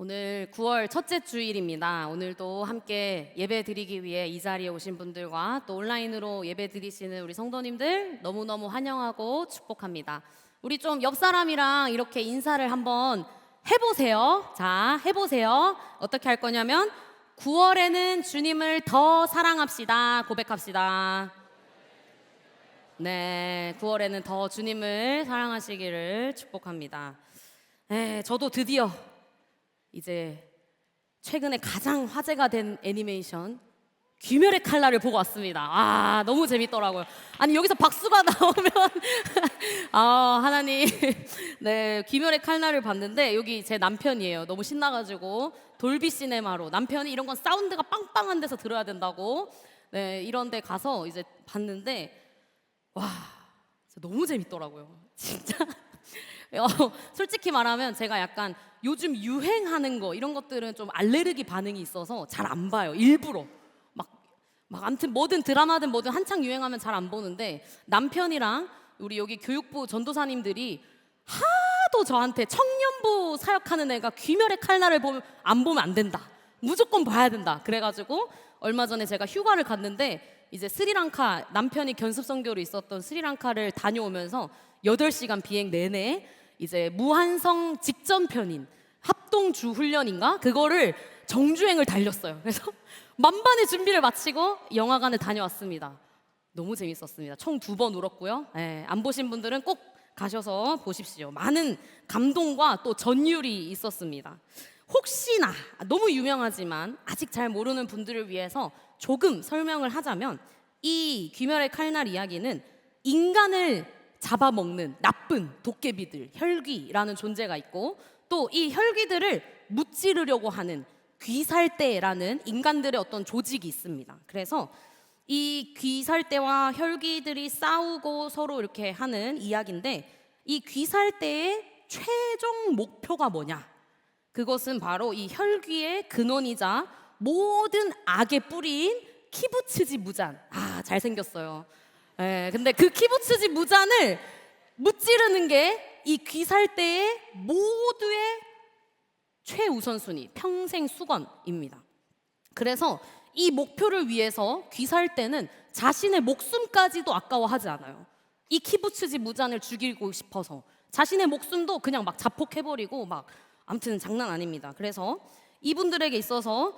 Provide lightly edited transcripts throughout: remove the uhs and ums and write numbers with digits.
오늘 9월 첫째 주일입니다. 오늘도 함께 예배 드리기 위해 이 자리에 오신 분들과 또 온라인으로 예배 드리시는 우리 성도님들 너무너무 환영하고 축복합니다. 우리 좀 옆 사람이랑 이렇게 인사를 한번 해보세요. 자, 해보세요. 어떻게 할 거냐면 9월에는 주님을 더 사랑합시다. 고백합시다. 네, 9월에는 더 주님을 사랑하시기를 축복합니다. 네, 저도 드디어 이제 최근에 가장 화제가 된 애니메이션 귀멸의 칼날을 보고 왔습니다. 아, 너무 재밌더라고요. 아니, 여기서 박수가 나오면 하나님. 네, 귀멸의 칼날을 봤는데 여기 제 남편이에요. 너무 신나가지고 돌비 시네마로, 남편이 이런 건 사운드가 빵빵한 데서 들어야 된다고, 네, 이런 데 가서 이제 봤는데 와, 진짜 너무 재밌더라고요. 진짜. 솔직히 말하면 제가 약간 요즘 유행하는 거 이런 것들은 좀 알레르기 반응이 있어서 잘 안 봐요. 일부러 막 아무튼 뭐든 드라마든 뭐든 한창 유행하면 잘 안 보는데, 남편이랑 우리 여기 교육부 전도사님들이 하도 저한테 청년부 사역하는 애가 귀멸의 칼날을 안 보면 안 된다, 무조건 봐야 된다 그래가지고 얼마 전에 제가 휴가를 갔는데 이제 스리랑카, 남편이 견습 선교로 있었던 스리랑카를 다녀오면서 8시간 비행 내내 이제 무한성 직전 편인 합동주 훈련인가? 그거를 정주행을 달렸어요. 그래서 만반의 준비를 마치고 영화관을 다녀왔습니다. 너무 재밌었습니다. 총 2번 울었고요. 네, 안 보신 분들은 꼭 가셔서 보십시오. 많은 감동과 또 전율이 있었습니다. 혹시나 너무 유명하지만 아직 잘 모르는 분들을 위해서 조금 설명을 하자면, 이 귀멸의 칼날 이야기는 인간을 잡아먹는 나쁜 도깨비들, 혈귀라는 존재가 있고, 또 이 혈귀들을 무찌르려고 하는 귀살대라는 인간들의 어떤 조직이 있습니다. 그래서 이 귀살대와 혈귀들이 싸우고 서로 이렇게 하는 이야기인데, 이 귀살대의 최종 목표가 뭐냐? 그것은 바로 이 혈귀의 근원이자 모든 악의 뿌리인 키부츠지 무잔. 아, 잘생겼어요. 네, 근데 그 키부츠지 무잔을 무찌르는 게 이 귀살대의 모두의 최우선순위, 평생 수건입니다. 그래서 이 목표를 위해서 귀살대는 자신의 목숨까지도 아까워하지 않아요. 이 키부츠지 무잔을 죽이고 싶어서 자신의 목숨도 그냥 막 자폭해버리고 막, 아무튼 장난 아닙니다. 그래서 이분들에게 있어서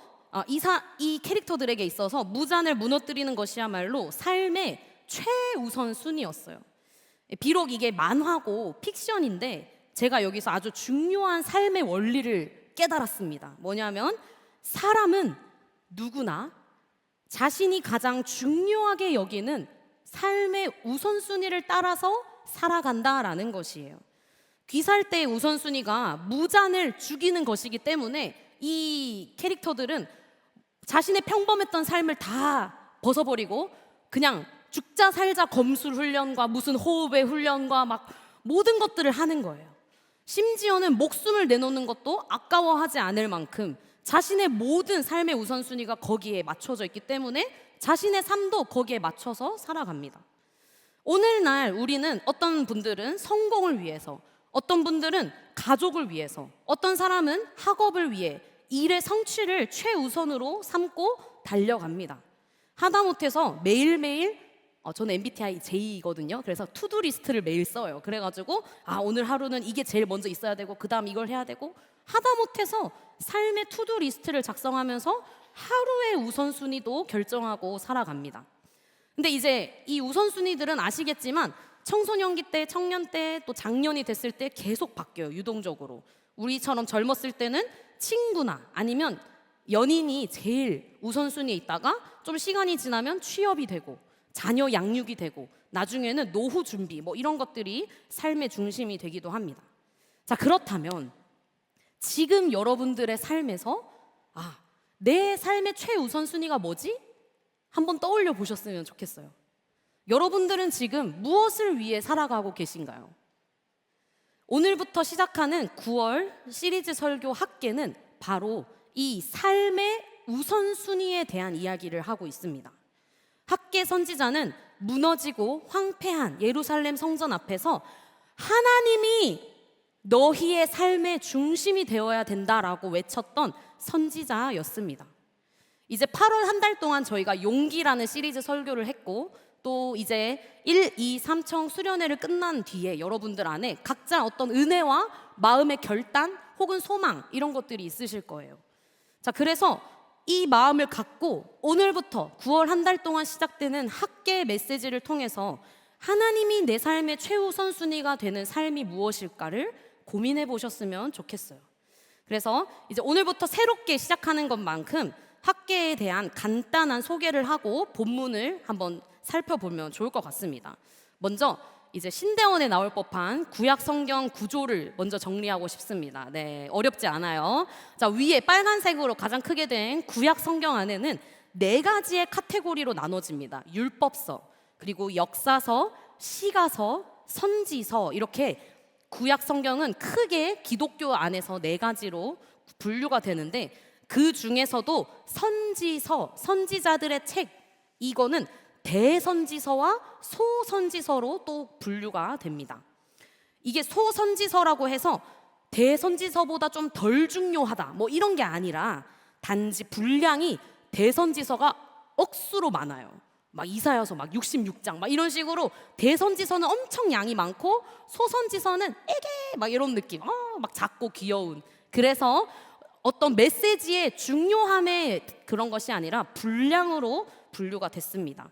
이 캐릭터들에게 있어서 무잔을 무너뜨리는 것이야말로 삶의 최우선 순위였어요. 비록 이게 만화고 픽션인데 제가 여기서 아주 중요한 삶의 원리를 깨달았습니다. 뭐냐면, 사람은 누구나 자신이 가장 중요하게 여기는 삶의 우선순위를 따라서 살아간다라는 것이에요. 귀살대의 우선순위가 무잔을 죽이는 것이기 때문에 이 캐릭터들은 자신의 평범했던 삶을 다 벗어버리고 그냥 죽자 살자 검술 훈련과 무슨 호흡의 훈련과 막 모든 것들을 하는 거예요. 심지어는 목숨을 내놓는 것도 아까워하지 않을 만큼 자신의 모든 삶의 우선순위가 거기에 맞춰져 있기 때문에 자신의 삶도 거기에 맞춰서 살아갑니다. 오늘날 우리는 어떤 분들은 성공을 위해서, 어떤 분들은 가족을 위해서, 어떤 사람은 학업을 위해 일의 성취를 최우선으로 삼고 달려갑니다. 하다못해서 매일매일, 저는 MBTI J거든요. 그래서 투두 리스트를 매일 써요. 그래가지고 오늘 하루는 이게 제일 먼저 있어야 되고 그 다음 이걸 해야 되고, 하다못해서 삶의 투두 리스트를 작성하면서 하루의 우선순위도 결정하고 살아갑니다. 근데 이제 이 우선순위들은 아시겠지만 청소년기 때, 청년 때, 또 장년이 됐을 때 계속 바뀌어요. 유동적으로. 우리처럼 젊었을 때는 친구나 아니면 연인이 제일 우선순위에 있다가 좀 시간이 지나면 취업이 되고 자녀 양육이 되고 나중에는 노후 준비, 뭐 이런 것들이 삶의 중심이 되기도 합니다. 자, 그렇다면 지금 여러분들의 삶에서 내 삶의 최우선순위가 뭐지? 한번 떠올려 보셨으면 좋겠어요. 여러분들은 지금 무엇을 위해 살아가고 계신가요? 오늘부터 시작하는 9월 시리즈 설교 학계는 바로 이 삶의 우선순위에 대한 이야기를 하고 있습니다. 학계 선지자는 무너지고 황폐한 예루살렘 성전 앞에서 하나님이 너희의 삶의 중심이 되어야 된다라고 외쳤던 선지자였습니다. 이제 8월 한 달 동안 저희가 용기라는 시리즈 설교를 했고, 또 이제 1, 2, 3청 수련회를 끝난 뒤에 여러분들 안에 각자 어떤 은혜와 마음의 결단 혹은 소망 이런 것들이 있으실 거예요. 자, 그래서 이 마음을 갖고 오늘부터 9월 한 달 동안 시작되는 학계 메시지를 통해서 하나님이 내 삶의 최우선순위가 되는 삶이 무엇일까를 고민해 보셨으면 좋겠어요. 그래서 이제 오늘부터 새롭게 시작하는 것만큼 학계에 대한 간단한 소개를 하고 본문을 한번 살펴보면 좋을 것 같습니다. 먼저 이제 신대원에 나올 법한 구약 성경 구조를 먼저 정리하고 싶습니다. 네, 어렵지 않아요. 자, 위에 빨간색으로 가장 크게 된 구약 성경 안에는 4가지의 카테고리로 나눠집니다. 율법서, 그리고 역사서, 시가서, 선지서, 이렇게 구약 성경은 크게 기독교 안에서 4가지로 분류가 되는데, 그 중에서도 선지서, 선지자들의 책, 이거는 대선지서와 소선지서로 또 분류가 됩니다. 이게 소선지서라고 해서 대선지서보다 좀 덜 중요하다 뭐 이런 게 아니라, 단지 분량이 대선지서가 억수로 많아요. 막 이사야서 막 66장 막 이런 식으로 대선지서는 엄청 양이 많고, 소선지서는 에게 막 이런 느낌, 막 작고 귀여운. 그래서 어떤 메시지의 중요함의 그런 것이 아니라 분량으로 분류가 됐습니다.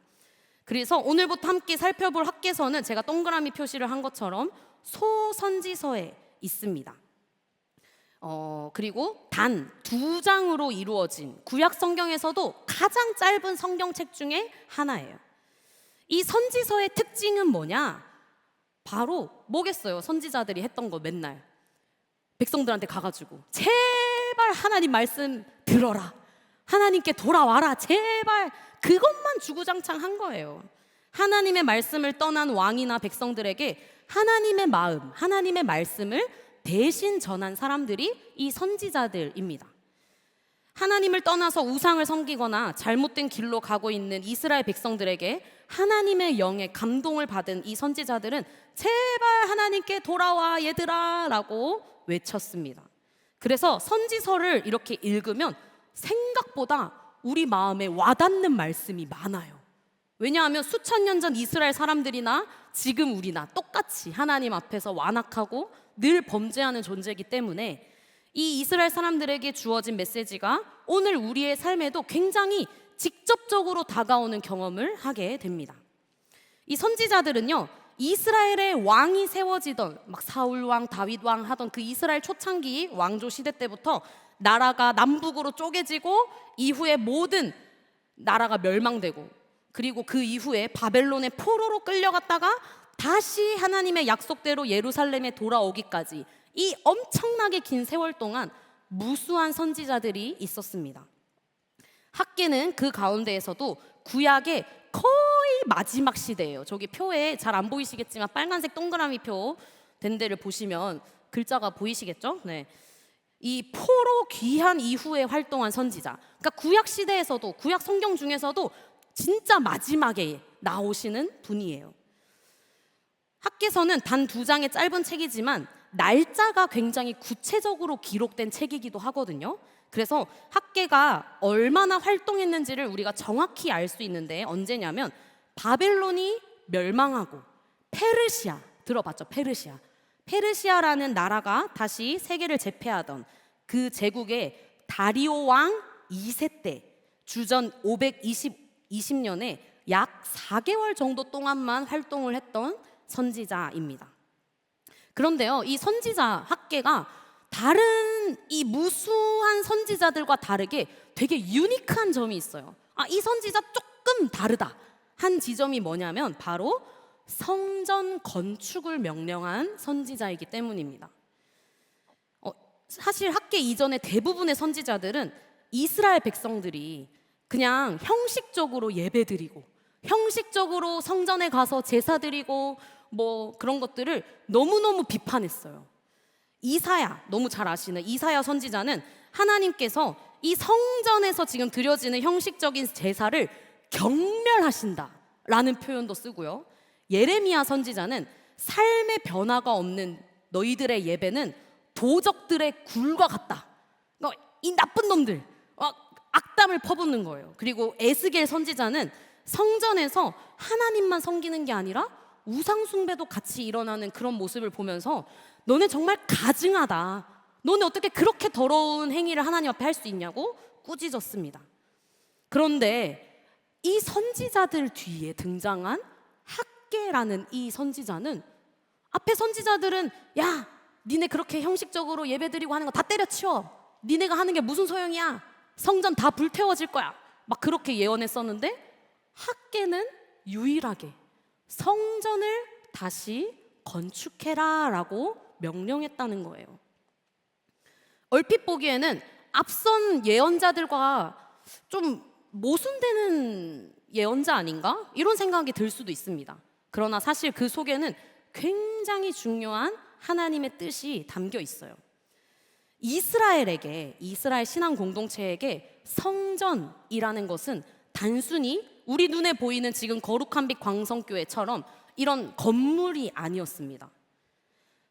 그래서 오늘부터 함께 살펴볼 학계서는 제가 동그라미 표시를 한 것처럼 소선지서에 있습니다. 그리고 단 2장으로 이루어진 구약 성경에서도 가장 짧은 성경책 중에 하나예요. 이 선지서의 특징은 뭐냐? 바로 뭐겠어요? 선지자들이 했던 거 맨날 백성들한테 가가지고 제발 하나님 말씀 들어라, 하나님께 돌아와라, 제발, 그것만 주구장창 한 거예요. 하나님의 말씀을 떠난 왕이나 백성들에게 하나님의 마음, 하나님의 말씀을 대신 전한 사람들이 이 선지자들입니다. 하나님을 떠나서 우상을 섬기거나 잘못된 길로 가고 있는 이스라엘 백성들에게 하나님의 영에 감동을 받은 이 선지자들은 제발 하나님께 돌아와 얘들아 라고 외쳤습니다. 그래서 선지서를 이렇게 읽으면 생각보다 우리 마음에 와닿는 말씀이 많아요. 왜냐하면 수천 년 전 이스라엘 사람들이나 지금 우리나 똑같이 하나님 앞에서 완악하고 늘 범죄하는 존재이기 때문에 이 이스라엘 사람들에게 주어진 메시지가 오늘 우리의 삶에도 굉장히 직접적으로 다가오는 경험을 하게 됩니다. 이 선지자들은요, 이스라엘의 왕이 세워지던 막 사울 왕, 다윗 왕 하던 그 이스라엘 초창기 왕조 시대 때부터 나라가 남북으로 쪼개지고 이후에 모든 나라가 멸망되고, 그리고 그 이후에 바벨론의 포로로 끌려갔다가 다시 하나님의 약속대로 예루살렘에 돌아오기까지 이 엄청나게 긴 세월 동안 무수한 선지자들이 있었습니다. 학계는 그 가운데에서도 구약의 거의 마지막 시대예요. 저기 표에 잘 안 보이시겠지만 빨간색 동그라미 표 된 데를 보시면 글자가 보이시겠죠? 네. 이 포로 귀환 이후에 활동한 선지자, 그러니까 구약 시대에서도, 구약 성경 중에서도 진짜 마지막에 나오시는 분이에요. 학계서는 단 2장의 짧은 책이지만 날짜가 굉장히 구체적으로 기록된 책이기도 하거든요. 그래서 학계가 얼마나 활동했는지를 우리가 정확히 알 수 있는데, 언제냐면 바벨론이 멸망하고 페르시아, 들어봤죠? 페르시아라는 나라가 다시 세계를 제패하던 그 제국의 다리오 왕 2세 때 주전 520년에 약 4개월 정도 동안만 활동을 했던 선지자입니다. 그런데요, 이 선지자 학계가 다른 이 무수한 선지자들과 다르게 되게 유니크한 점이 있어요. 이 선지자 조금 다르다 한 지점이 뭐냐면 바로 성전 건축을 명령한 선지자이기 때문입니다. 사실 학계 이전의 대부분의 선지자들은 이스라엘 백성들이 그냥 형식적으로 예배드리고 형식적으로 성전에 가서 제사 드리고 뭐 그런 것들을 너무너무 비판했어요. 이사야, 너무 잘 아시는 이사야 선지자는 하나님께서 이 성전에서 지금 드려지는 형식적인 제사를 경멸하신다라는 표현도 쓰고요. 예레미야 선지자는 삶의 변화가 없는 너희들의 예배는 도적들의 굴과 같다. 이 나쁜 놈들, 악담을 퍼붓는 거예요. 그리고 에스겔 선지자는 성전에서 하나님만 섬기는 게 아니라 우상 숭배도 같이 일어나는 그런 모습을 보면서 너네 정말 가증하다. 너네 어떻게 그렇게 더러운 행위를 하나님 앞에 할 수 있냐고 꾸짖었습니다. 그런데 이 선지자들 뒤에 등장한 학개라는 이 선지자는, 앞에 선지자들은 야, 니네 그렇게 형식적으로 예배드리고 하는 거 다 때려치워. 니네가 하는 게 무슨 소용이야. 성전 다 불태워질 거야. 막 그렇게 예언했었는데 학개는 유일하게 성전을 다시 건축해라 라고 명령했다는 거예요. 얼핏 보기에는 앞선 예언자들과 좀 모순되는 예언자 아닌가? 이런 생각이 들 수도 있습니다. 그러나 사실 그 속에는 굉장히 중요한 하나님의 뜻이 담겨 있어요. 이스라엘 신앙 공동체에게 성전이라는 것은 단순히 우리 눈에 보이는 지금 거룩한 빛 광성교회처럼 이런 건물이 아니었습니다.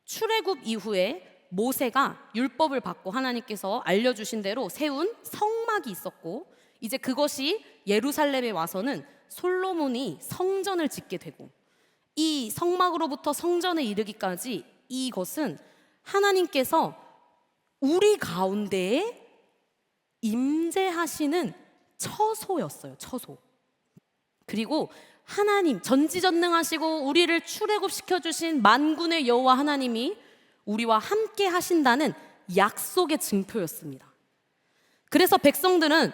출애굽 이후에 모세가 율법을 받고 하나님께서 알려주신 대로 세운 성막이 있었고, 이제 그것이 예루살렘에 와서는 솔로몬이 성전을 짓게 되고, 이 성막으로부터 성전에 이르기까지 이것은 하나님께서 우리 가운데에 임재하시는 처소였어요. 처소. 그리고 하나님 전지전능하시고 우리를 출애굽시켜 주신 만군의 여호와 하나님이 우리와 함께 하신다는 약속의 증표였습니다. 그래서 백성들은,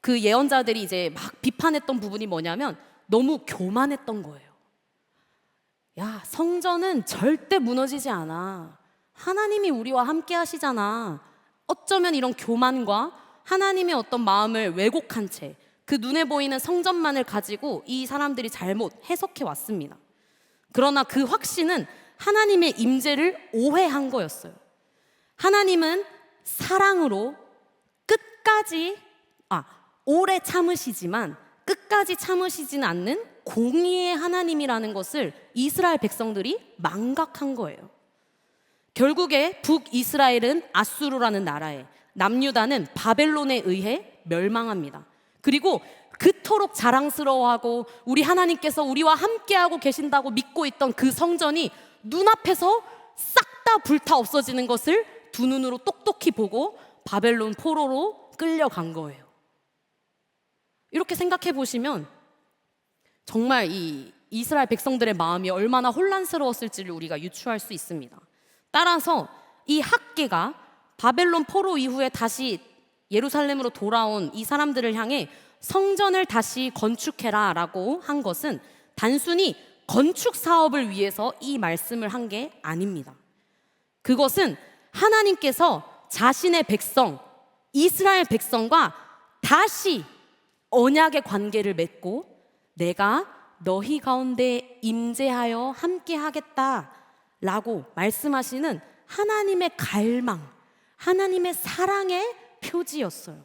그 예언자들이 이제 막 비판했던 부분이 뭐냐면 너무 교만했던 거예요. 야, 성전은 절대 무너지지 않아. 하나님이 우리와 함께 하시잖아. 어쩌면 이런 교만과 하나님의 어떤 마음을 왜곡한 채 그 눈에 보이는 성전만을 가지고 이 사람들이 잘못 해석해 왔습니다. 그러나 그 확신은 하나님의 임재를 오해한 거였어요. 하나님은 사랑으로 끝까지 오래 참으시지만 끝까지 참으시지는 않는 공의의 하나님이라는 것을 이스라엘 백성들이 망각한 거예요. 결국에 북이스라엘은 아수르라는 나라에, 남유다는 바벨론에 의해 멸망합니다. 그리고 그토록 자랑스러워하고 우리 하나님께서 우리와 함께하고 계신다고 믿고 있던 그 성전이 눈앞에서 싹 다 불타 없어지는 것을 두 눈으로 똑똑히 보고 바벨론 포로로 끌려간 거예요. 이렇게 생각해 보시면 정말 이 이스라엘 백성들의 마음이 얼마나 혼란스러웠을지를 우리가 유추할 수 있습니다. 따라서 이 학개가 바벨론 포로 이후에 다시 예루살렘으로 돌아온 이 사람들을 향해 성전을 다시 건축해라 라고 한 것은 단순히 건축 사업을 위해서 이 말씀을 한 게 아닙니다. 그것은 하나님께서 자신의 백성, 이스라엘 백성과 다시 언약의 관계를 맺고 내가 너희 가운데 임재하여 함께 하겠다 라고 말씀하시는 하나님의 갈망, 하나님의 사랑의 표지였어요.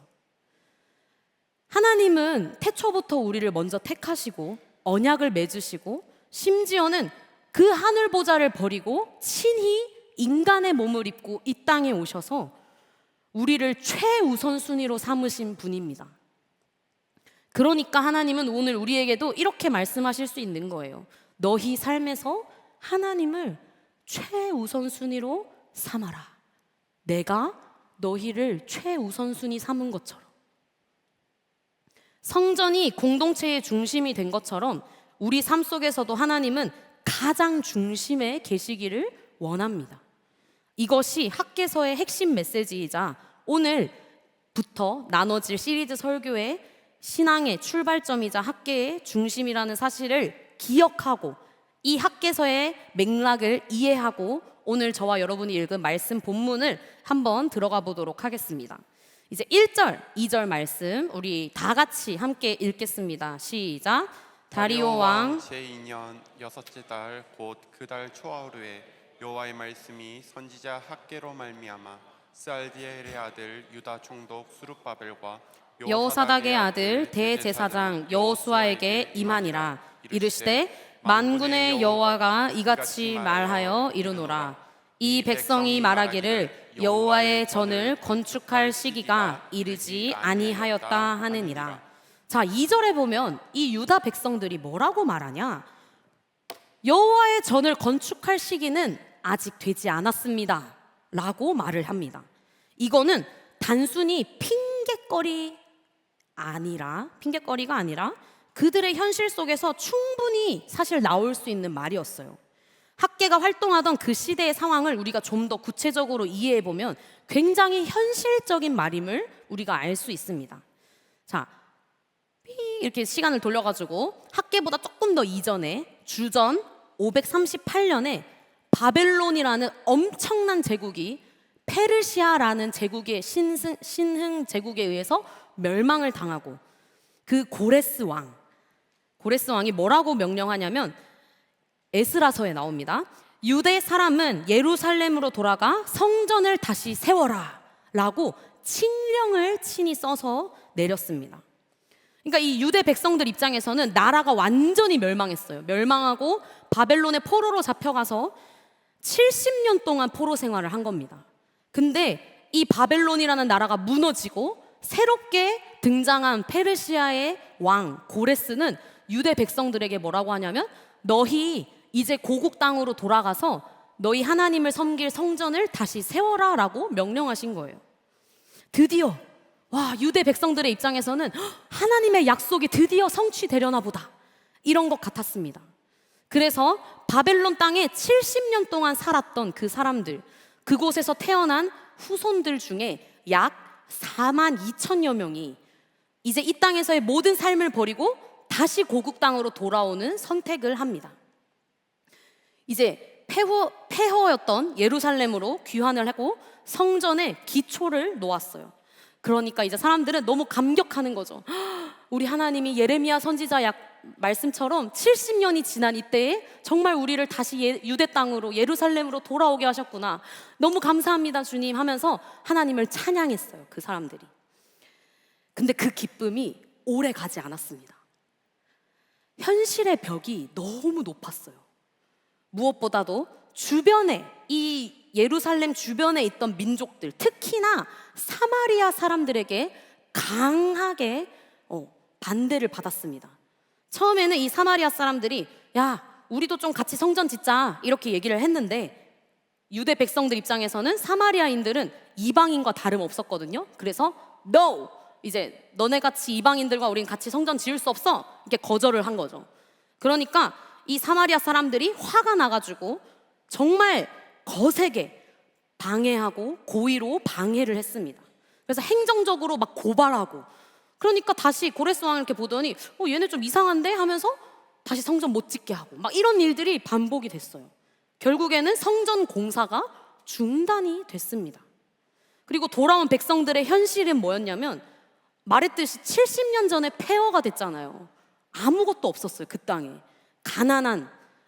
하나님은 태초부터 우리를 먼저 택하시고 언약을 맺으시고 심지어는 그 하늘 보좌를 버리고 친히 인간의 몸을 입고 이 땅에 오셔서 우리를 최우선순위로 삼으신 분입니다. 그러니까 하나님은 오늘 우리에게도 이렇게 말씀하실 수 있는 거예요. 너희 삶에서 하나님을 최우선순위로 삼아라. 내가 너희를 최우선순위 삼은 것처럼. 성전이 공동체의 중심이 된 것처럼 우리 삶 속에서도 하나님은 가장 중심에 계시기를 원합니다. 이것이 학개서의 핵심 메시지이자 오늘부터 나눠질 시리즈 설교의 신앙의 출발점이자 학개의 중심이라는 사실을 기억하고 이 학개서의 맥락을 이해하고 오늘 저와 여러분이 읽은 말씀 본문을 한번 들어가 보도록 하겠습니다. 이제 1절, 2절 말씀 우리 다 같이 함께 읽겠습니다. 시작. 다리오 왕 제2년 여섯째 달 곧 그 달 초하루에 여호와의 말씀이 선지자 학개로 말미암아 스알디엘의 아들 유다 총독 수룹바벨과 여호사닥의 아들 대제사장 여호수아에게 임하니라. 이르시되 만군의 여호와가 이같이 말하여 이르노라. 이 백성이 말하기를 여호와의 전을 건축할 시기가 이르지 아니하였다 하느니라. 자, 2절에 보면 이 유다 백성들이 뭐라고 말하냐? 여호와의 전을 건축할 시기는 아직 되지 않았습니다 라고 말을 합니다. 이거는 단순히 핑계거리가 아니라 그들의 현실 속에서 충분히 사실 나올 수 있는 말이었어요. 학계가 활동하던 그 시대의 상황을 우리가 좀 더 구체적으로 이해해 보면 굉장히 현실적인 말임을 우리가 알 수 있습니다. 자, 이렇게 시간을 돌려가지고 학계보다 조금 더 이전에 주전 538년에 바벨론이라는 엄청난 제국이 페르시아라는 제국의 신흥 제국에 의해서 멸망을 당하고 그 고레스 왕이 뭐라고 명령하냐면 에스라서에 나옵니다. 유대 사람은 예루살렘으로 돌아가 성전을 다시 세워라 라고 칙령을 친히 써서 내렸습니다. 그러니까 이 유대 백성들 입장에서는 나라가 완전히 멸망했어요. 멸망하고 바벨론의 포로로 잡혀가서 70년 동안 포로 생활을 한 겁니다. 근데 이 바벨론이라는 나라가 무너지고 새롭게 등장한 페르시아의 왕 고레스는 유대 백성들에게 뭐라고 하냐면 너희 이제 고국 땅으로 돌아가서 너희 하나님을 섬길 성전을 다시 세워라 라고 명령하신 거예요. 드디어 유대 백성들의 입장에서는 하나님의 약속이 드디어 성취되려나 보다 이런 것 같았습니다. 그래서 바벨론 땅에 70년 동안 살았던 그 사람들, 그곳에서 태어난 후손들 중에 약 4만 2천여 명이 이제 이 땅에서의 모든 삶을 버리고 다시 고국 땅으로 돌아오는 선택을 합니다. 이제 폐허였던 예루살렘으로 귀환을 하고 성전에 기초를 놓았어요. 그러니까 이제 사람들은 너무 감격하는 거죠. 우리 하나님이 예레미야 선지자 말씀처럼 70년이 지난 이때에 정말 우리를 다시 유대 땅으로 예루살렘으로 돌아오게 하셨구나. 너무 감사합니다 주님 하면서 하나님을 찬양했어요, 그 사람들이. 근데 그 기쁨이 오래 가지 않았습니다. 현실의 벽이 너무 높았어요. 무엇보다도 주변에 이 예루살렘 주변에 있던 민족들, 특히나 사마리아 사람들에게 강하게 반대를 받았습니다. 처음에는 이 사마리아 사람들이 야, 우리도 좀 같이 성전 짓자 이렇게 얘기를 했는데 유대 백성들 입장에서는 사마리아인들은 이방인과 다름없었거든요. 그래서 No! 이제 너네같이 이방인들과 우린 같이 성전 지을 수 없어! 이렇게 거절을 한 거죠. 그러니까 이 사마리아 사람들이 화가 나가지고 정말 거세게 방해하고 고의로 방해를 했습니다. 그래서 행정적으로 막 고발하고, 그러니까 다시 고레스 왕을 이렇게 보더니 얘네 좀 이상한데 하면서 다시 성전 못 짓게 하고 막 이런 일들이 반복이 됐어요. 결국에는 성전 공사가 중단이 됐습니다. 그리고 돌아온 백성들의 현실은 뭐였냐면 말했듯이 70년 전에 폐허가 됐잖아요. 아무것도 없었어요. 그 땅에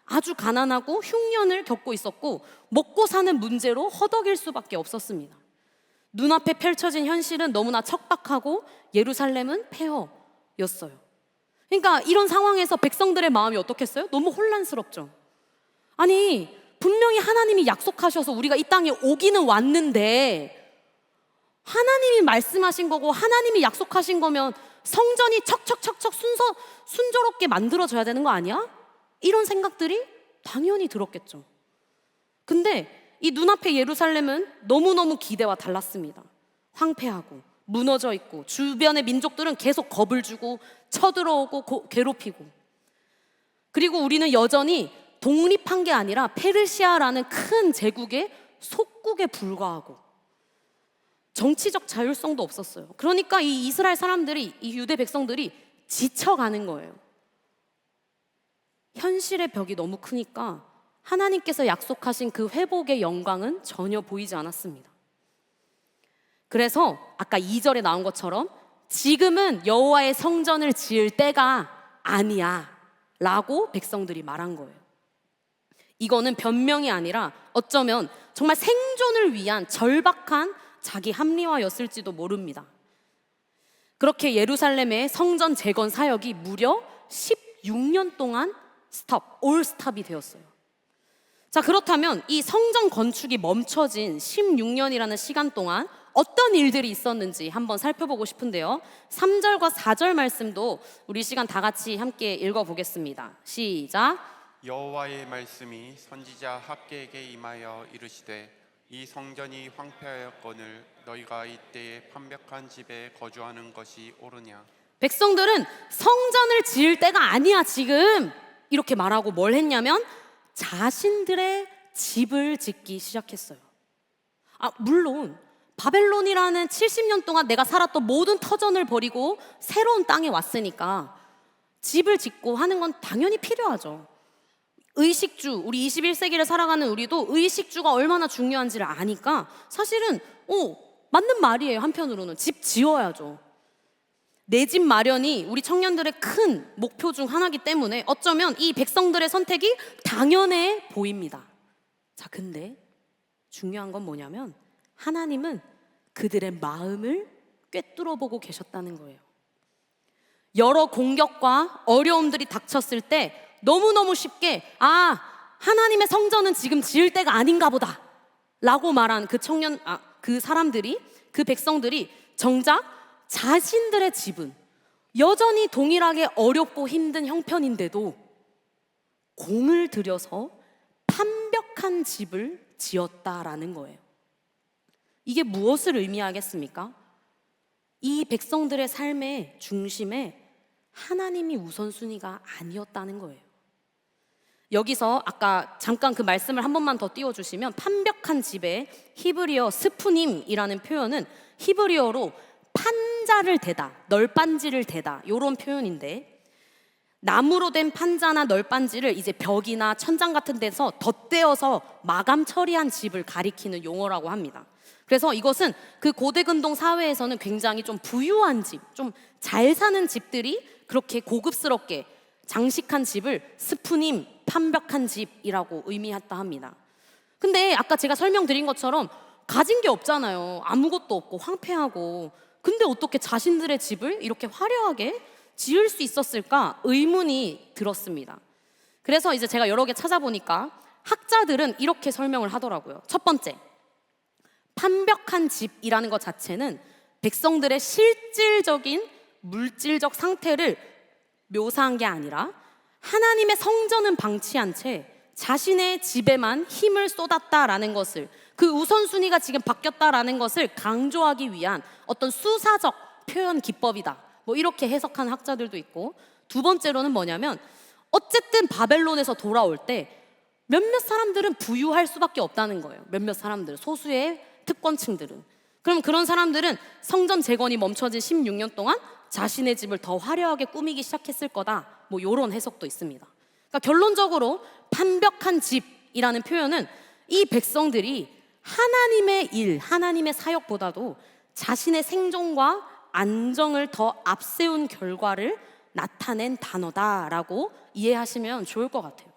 아주 가난하고 흉년을 겪고 있었고 먹고 사는 문제로 허덕일 수밖에 없었습니다. 눈앞에 펼쳐진 현실은 너무나 척박하고 예루살렘은 폐허였어요. 그러니까 이런 상황에서 백성들의 마음이 어떻겠어요? 너무 혼란스럽죠. 아니, 분명히 하나님이 약속하셔서 우리가 이 땅에 오기는 왔는데 하나님이 말씀하신 거고 하나님이 약속하신 거면 성전이 척척척척 순조롭게 만들어져야 되는 거 아니야? 이런 생각들이 당연히 들었겠죠. 근데 이 눈앞의 예루살렘은 너무너무 기대와 달랐습니다. 황폐하고 무너져 있고 주변의 민족들은 계속 겁을 주고 쳐들어오고 괴롭히고, 그리고 우리는 여전히 독립한 게 아니라 페르시아라는 큰 제국의 속국에 불과하고 정치적 자율성도 없었어요. 그러니까 이 이스라엘 사람들이, 이 유대 백성들이 지쳐가는 거예요. 현실의 벽이 너무 크니까 하나님께서 약속하신 그 회복의 영광은 전혀 보이지 않았습니다. 그래서 아까 2절에 나온 것처럼 지금은 여호와의 성전을 지을 때가 아니야 라고 백성들이 말한 거예요. 이거는 변명이 아니라 어쩌면 정말 생존을 위한 절박한 자기 합리화였을지도 모릅니다. 그렇게 예루살렘의 성전 재건 사역이 무려 16년 동안 스톱, 올 스탑이 되었어요. 자, 그렇다면 이 성전 건축이 멈춰진 16년이라는 시간 동안 어떤 일들이 있었는지 한번 살펴보고 싶은데요. 3절과 4절 말씀도 우리 시간 다 같이 함께 읽어보겠습니다. 시작. 여호와의 말씀이 선지자 학개에게 임하여 이르시되 이 성전이 황폐하였거늘 너희가 이때에 판벽한 집에 거주하는 것이 옳으냐. 백성들은 성전을 지을 때가 아니야 지금 이렇게 말하고 뭘 했냐면 자신들의 집을 짓기 시작했어요. 물론 바벨론이라는 70년 동안 내가 살았던 모든 터전을 버리고 새로운 땅에 왔으니까 집을 짓고 하는 건 당연히 필요하죠. 의식주, 우리 21세기를 살아가는 우리도 의식주가 얼마나 중요한지를 아니까 사실은 맞는 말이에요. 한편으로는 집 지어야죠. 내 집 마련이 우리 청년들의 큰 목표 중 하나이기 때문에 어쩌면 이 백성들의 선택이 당연해 보입니다. 자, 근데 중요한 건 뭐냐면 하나님은 그들의 마음을 꿰뚫어 보고 계셨다는 거예요. 여러 공격과 어려움들이 닥쳤을 때 너무너무 쉽게 하나님의 성전은 지금 지을 때가 아닌가 보다 라고 말한 그 사람들이, 그 백성들이 정작 자신들의 집은 여전히 동일하게 어렵고 힘든 형편인데도 공을 들여서 판벽한 집을 지었다라는 거예요. 이게 무엇을 의미하겠습니까? 이 백성들의 삶의 중심에 하나님이 우선순위가 아니었다는 거예요. 여기서 아까 잠깐 그 말씀을 한 번만 더 띄워주시면 판벽한 집에 히브리어 스푸님이라는 표현은 히브리어로 판자를 대다, 널빤지를 대다 이런 표현인데 나무로 된 판자나 널빤지를 이제 벽이나 천장 같은 데서 덧대어서 마감 처리한 집을 가리키는 용어라고 합니다. 그래서 이것은 그 고대 근동 사회에서는 굉장히 좀 부유한 집, 좀 잘 사는 집들이 그렇게 고급스럽게 장식한 집을 스푸님, 판벽한 집이라고 의미했다 합니다. 근데 아까 제가 설명드린 것처럼 가진 게 없잖아요. 아무것도 없고 황폐하고. 근데 어떻게 자신들의 집을 이렇게 화려하게 지을 수 있었을까 의문이 들었습니다. 그래서 이제 제가 여러 개 찾아보니까 학자들은 이렇게 설명을 하더라고요. 첫 번째, 판벽한 집이라는 것 자체는 백성들의 실질적인 물질적 상태를 묘사한 게 아니라 하나님의 성전은 방치한 채 자신의 집에만 힘을 쏟았다라는 것을, 그 우선순위가 지금 바뀌었다라는 것을 강조하기 위한 어떤 수사적 표현 기법이다, 뭐 이렇게 해석하는 학자들도 있고, 두 번째로는 뭐냐면 어쨌든 바벨론에서 돌아올 때 몇몇 사람들은 부유할 수밖에 없다는 거예요. 몇몇 사람들, 소수의 특권층들은. 그럼 그런 사람들은 성전 재건이 멈춰진 16년 동안 자신의 집을 더 화려하게 꾸미기 시작했을 거다, 뭐 이런 해석도 있습니다. 그러니까 결론적으로 판벽한 집이라는 표현은 이 백성들이 하나님의 일, 하나님의 사역보다도 자신의 생존과 안정을 더 앞세운 결과를 나타낸 단어다라고 이해하시면 좋을 것 같아요.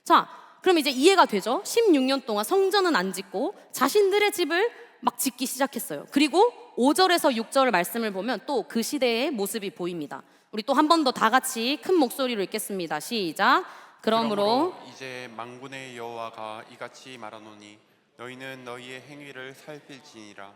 자, 그럼 이제 이해가 되죠? 16년 동안 성전은 안 짓고 자신들의 집을 막 짓기 시작했어요. 그리고 5절에서 6절 말씀을 보면 또 그 시대의 모습이 보입니다. 우리 또 한 번 더 다 같이 큰 목소리로 읽겠습니다. 시작. 그러므로 이제 만군의 여호와가 이같이 말하노니 너희는 너희의 행위를 살필지니라.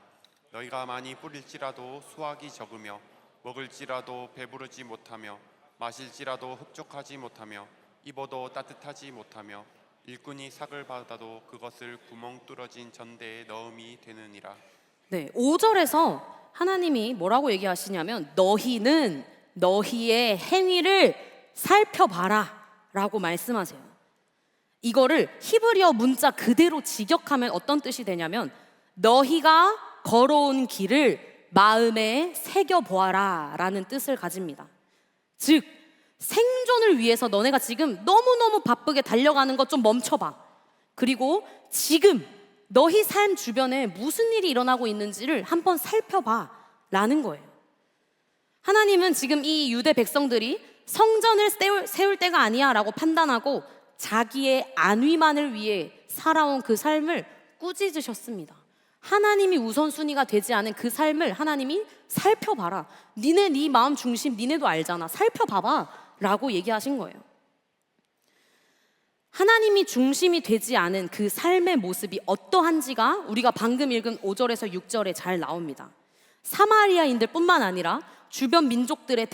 너희가 많이 뿌릴지라도 수확이 적으며 먹을지라도 배부르지 못하며 마실지라도 흡족하지 못하며 입어도 따뜻하지 못하며 일꾼이 삭을 받아도 그것을 구멍 뚫어진 전대에 넣음이 되느니라. 네, 5절에서 하나님이 뭐라고 얘기하시냐면 너희는 너희의 행위를 살펴봐라 라고 말씀하세요. 이거를 히브리어 문자 그대로 직역하면 어떤 뜻이 되냐면 너희가 걸어온 길을 마음에 새겨보아라 라는 뜻을 가집니다. 즉 생존을 위해서 너네가 지금 너무너무 바쁘게 달려가는 것 좀 멈춰봐. 그리고 지금 너희 삶 주변에 무슨 일이 일어나고 있는지를 한번 살펴봐 라는 거예요. 하나님은 지금 이 유대 백성들이 성전을 세울 때가 아니야 라고 판단하고 자기의 안위만을 위해 살아온 그 삶을 꾸짖으셨습니다. 하나님이 우선순위가 되지 않은 그 삶을 하나님이 살펴봐라. 네 마음 중심 니네도 알잖아. 살펴봐봐 라고 얘기하신 거예요. 하나님이 중심이 되지 않은 그 삶의 모습이 어떠한지가 우리가 방금 읽은 5절에서 6절에 잘 나옵니다. 사마리아인들 뿐만 아니라 주변 민족들의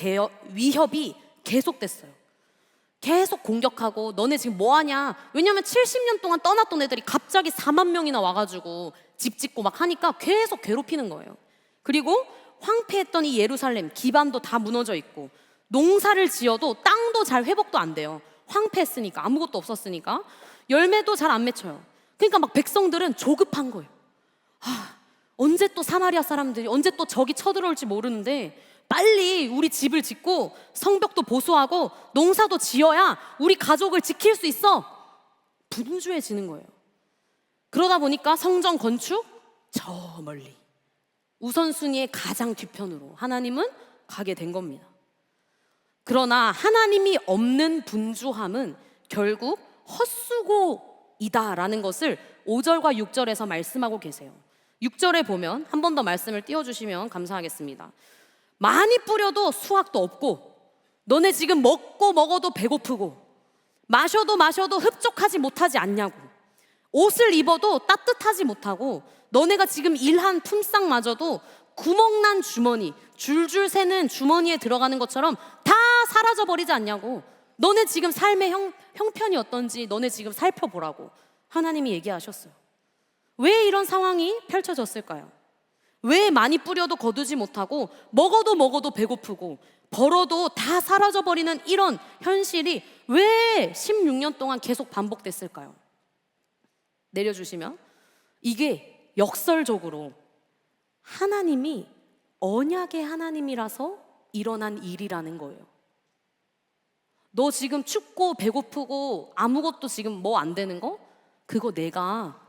위협이 계속됐어요. 계속 공격하고 너네 지금 뭐하냐. 왜냐면 70년 동안 떠났던 애들이 갑자기 4만 명이나 와가지고 집 짓고 막 하니까 계속 괴롭히는 거예요. 그리고 황폐했던 이 예루살렘 기반도 다 무너져 있고 농사를 지어도 땅도 잘 회복도 안 돼요. 황폐했으니까, 아무것도 없었으니까. 열매도 잘 안 맺혀요. 그러니까 막 백성들은 조급한 거예요. 언제 또 사마리아 사람들이 언제 또 적이 쳐들어올지 모르는데 빨리 우리 집을 짓고 성벽도 보수하고 농사도 지어야 우리 가족을 지킬 수 있어. 분주해지는 거예요. 그러다 보니까 성전 건축 저 멀리, 우선순위의 가장 뒤편으로 하나님은 가게 된 겁니다. 그러나 하나님이 없는 분주함은 결국 헛수고이다라는 것을 5절과 6절에서 말씀하고 계세요. 6절에 보면 한 번 더 말씀을 띄워주시면 감사하겠습니다. 많이 뿌려도 수확도 없고, 너네 지금 먹어도 배고프고, 마셔도 흡족하지 못하지 않냐고, 옷을 입어도 따뜻하지 못하고, 너네가 지금 일한 품삯마저도 구멍난 주머니, 줄줄 새는 주머니에 들어가는 것처럼 다 사라져버리지 않냐고. 너네 지금 삶의 형편이 어떤지 너네 지금 살펴보라고 하나님이 얘기하셨어요. 왜 이런 상황이 펼쳐졌을까요? 왜 많이 뿌려도 거두지 못하고 먹어도 배고프고 벌어도 다 사라져버리는 이런 현실이 왜 16년 동안 계속 반복됐을까요? 내려주시면 이게 역설적으로 하나님이 언약의 하나님이라서 일어난 일이라는 거예요. 너 지금 춥고 배고프고 아무것도 지금 뭐 안 되는 거? 그거 내가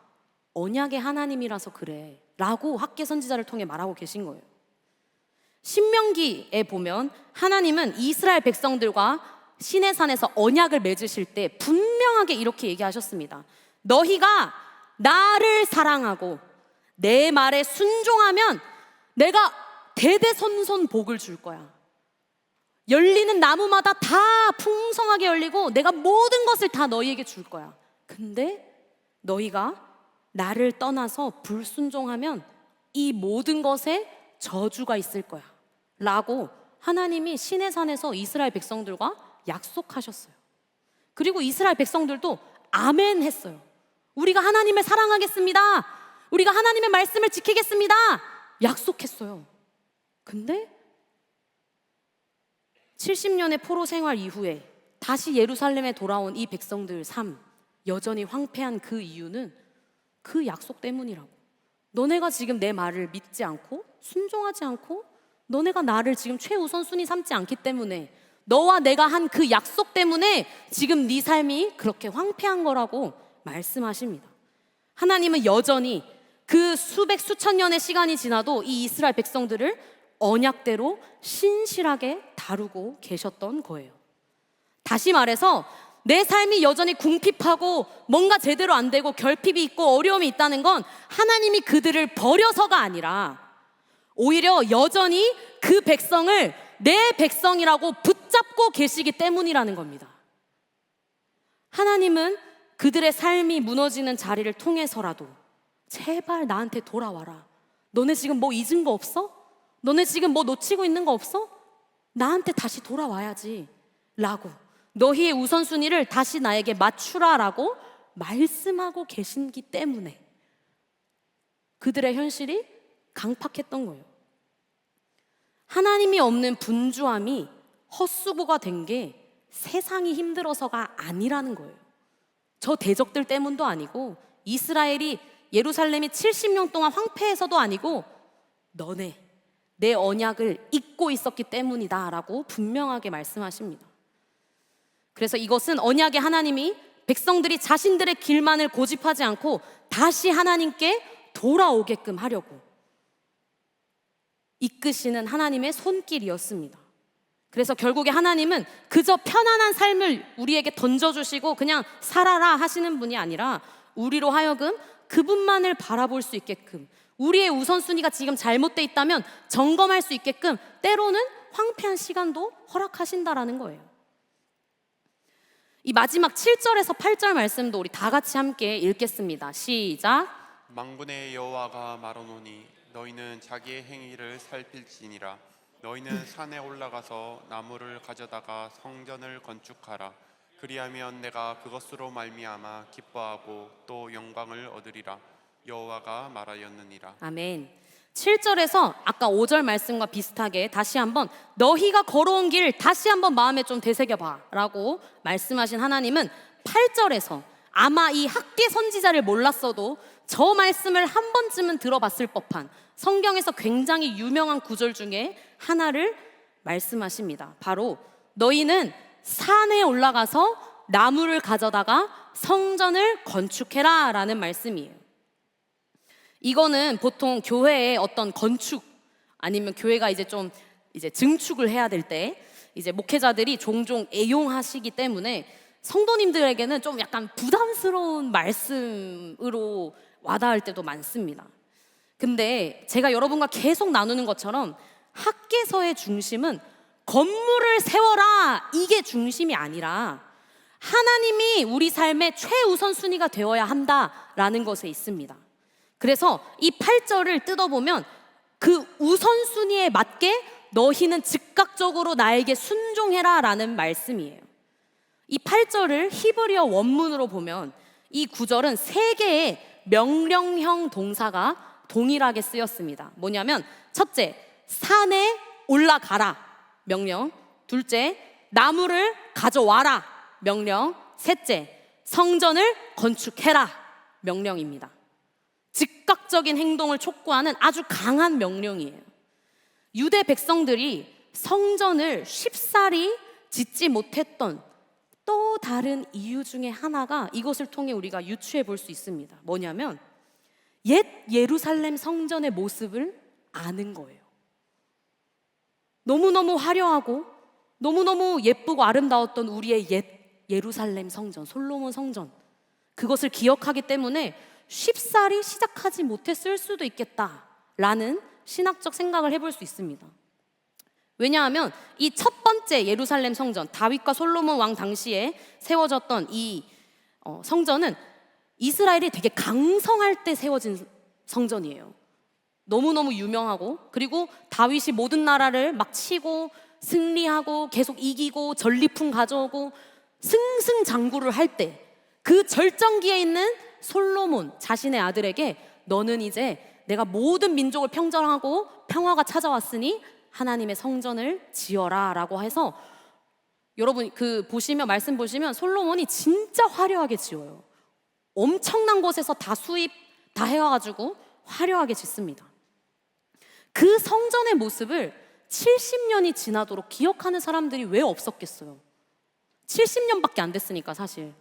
언약의 하나님이라서 그래 라고 학개 선지자를 통해 말하고 계신 거예요. 신명기에 보면 하나님은 이스라엘 백성들과 시내산에서 언약을 맺으실 때 분명하게 이렇게 얘기하셨습니다. 너희가 나를 사랑하고 내 말에 순종하면 내가 대대손손 복을 줄 거야. 열리는 나무마다 다 풍성하게 열리고 내가 모든 것을 다 너희에게 줄 거야. 근데 너희가 나를 떠나서 불순종하면 이 모든 것에 저주가 있을 거야 라고 하나님이 시내산에서 이스라엘 백성들과 약속하셨어요. 그리고 이스라엘 백성들도 아멘 했어요. 우리가 하나님을 사랑하겠습니다. 우리가 하나님의 말씀을 지키겠습니다. 약속했어요. 근데 70년의 포로 생활 이후에 다시 예루살렘에 돌아온 이 백성들 삶, 여전히 황폐한 그 이유는 그 약속 때문이라고. 너네가 지금 내 말을 믿지 않고 순종하지 않고 너네가 나를 지금 최우선순위 삼지 않기 때문에, 너와 내가 한 그 약속 때문에 지금 네 삶이 그렇게 황폐한 거라고 말씀하십니다. 하나님은 여전히 그 수천 년의 시간이 지나도 이 이스라엘 백성들을 언약대로 신실하게 다루고 계셨던 거예요. 다시 말해서 내 삶이 여전히 궁핍하고 뭔가 제대로 안 되고 결핍이 있고 어려움이 있다는 건 하나님이 그들을 버려서가 아니라 오히려 여전히 그 백성을 내 백성이라고 붙잡고 계시기 때문이라는 겁니다. 하나님은 그들의 삶이 무너지는 자리를 통해서라도 제발 나한테 돌아와라. 너네 지금 뭐 잊은 거 없어? 너네 지금 뭐 놓치고 있는 거 없어? 나한테 다시 돌아와야지 라고, 너희의 우선순위를 다시 나에게 맞추라 라고 말씀하고 계신기 때문에 그들의 현실이 강팍했던 거예요. 하나님이 없는 분주함이 헛수고가 된 게 세상이 힘들어서가 아니라는 거예요. 저 대적들 때문도 아니고 이스라엘이 예루살렘이 70년 동안 황폐해서도 아니고 너네 내 언약을 잊고 있었기 때문이다 라고 분명하게 말씀하십니다. 그래서 이것은 언약의 하나님이 백성들이 자신들의 길만을 고집하지 않고 다시 하나님께 돌아오게끔 하려고 이끄시는 하나님의 손길이었습니다. 그래서 결국에 하나님은 그저 편안한 삶을 우리에게 던져주시고 그냥 살아라 하시는 분이 아니라 우리로 하여금 그분만을 바라볼 수 있게끔, 우리의 우선순위가 지금 잘못돼 있다면 점검할 수 있게끔 때로는 황폐한 시간도 허락하신다라는 거예요. 이 마지막 7절에서 8절 말씀도 우리 다 같이 함께 읽겠습니다. 시작. 만군의 여호와가 말하노니 너희는 자기의 행위를 살필지니라. 너희는 산에 올라가서 나무를 가져다가 성전을 건축하라. 그리하면 내가 그것으로 말미암아 기뻐하고 또 영광을 얻으리라. 여호와가 말하였느니라. 아멘. 7절에서 아까 5절 말씀과 비슷하게 다시 한번 너희가 걸어온 길 다시 한번 마음에 좀 되새겨봐 라고 말씀하신 하나님은 8절에서 아마 이 학계 선지자를 몰랐어도 저 말씀을 한 번쯤은 들어봤을 법한 성경에서 굉장히 유명한 구절 중에 하나를 말씀하십니다. 바로 너희는 산에 올라가서 나무를 가져다가 성전을 건축해라 라는 말씀이에요. 이거는 보통 교회의 어떤 건축 아니면 교회가 이제 좀 증축을 해야 될 때 이제 목회자들이 종종 애용하시기 때문에 성도님들에게는 좀 약간 부담스러운 말씀으로 와닿을 때도 많습니다. 근데 제가 여러분과 계속 나누는 것처럼 학개서의 중심은 건물을 세워라 이게 중심이 아니라 하나님이 우리 삶의 최우선순위가 되어야 한다라는 것에 있습니다. 그래서 이 8절을 뜯어보면 그 우선순위에 맞게 너희는 즉각적으로 나에게 순종해라 라는 말씀이에요. 이 8절을 히브리어 원문으로 보면 이 구절은 3개의 명령형 동사가 동일하게 쓰였습니다. 뭐냐면 첫째, 산에 올라가라 명령. 둘째, 나무를 가져와라 명령. 셋째, 성전을 건축해라 명령입니다. 즉각적인 행동을 촉구하는 아주 강한 명령이에요. 유대 백성들이 성전을 쉽사리 짓지 못했던 또 다른 이유 중에 하나가 이것을 통해 우리가 유추해 볼 수 있습니다. 뭐냐면 옛 예루살렘 성전의 모습을 아는 거예요. 너무너무 화려하고 너무너무 예쁘고 아름다웠던 우리의 옛 예루살렘 성전, 솔로몬 성전, 그것을 기억하기 때문에 쉽사리 시작하지 못했을 수도 있겠다라는 신학적 생각을 해볼 수 있습니다. 왜냐하면 이 첫 번째 예루살렘 성전, 다윗과 솔로몬 왕 당시에 세워졌던 이 성전은 이스라엘이 되게 강성할 때 세워진 성전이에요. 너무너무 유명하고, 그리고 다윗이 모든 나라를 막 치고 승리하고 계속 이기고 전리품 가져오고 승승장구를 할 때 그 절정기에 있는 솔로몬 자신의 아들에게 너는 이제 내가 모든 민족을 평정하고 평화가 찾아왔으니 하나님의 성전을 지어라 라고 해서, 여러분 그 보시면 말씀 보시면 솔로몬이 진짜 화려하게 지어요. 엄청난 곳에서 다 수입 다 해와가지고 화려하게 짓습니다. 그 성전의 모습을 70년이 지나도록 기억하는 사람들이 왜 없었겠어요? 70년밖에 안 됐으니까. 사실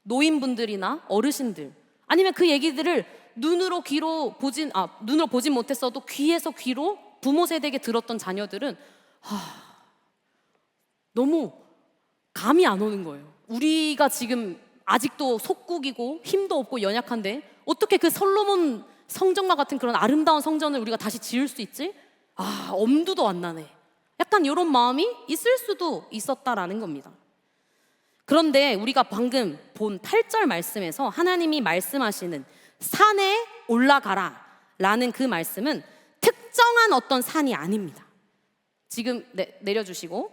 노인분들이나 어르신들, 아니면 그 얘기들을 눈으로 보진 못했어도 귀에서 귀로 부모 세대에게 들었던 자녀들은 너무 감이 안 오는 거예요. 우리가 지금 아직도 속국이고 힘도 없고 연약한데 어떻게 그 솔로몬 성전과 같은 그런 아름다운 성전을 우리가 다시 지을 수 있지? 엄두도 안 나네. 약간 이런 마음이 있을 수도 있었다라는 겁니다. 그런데 우리가 방금 본 8절 말씀에서 하나님이 말씀하시는 산에 올라가라 라는 그 말씀은 특정한 어떤 산이 아닙니다. 지금 내려주시고,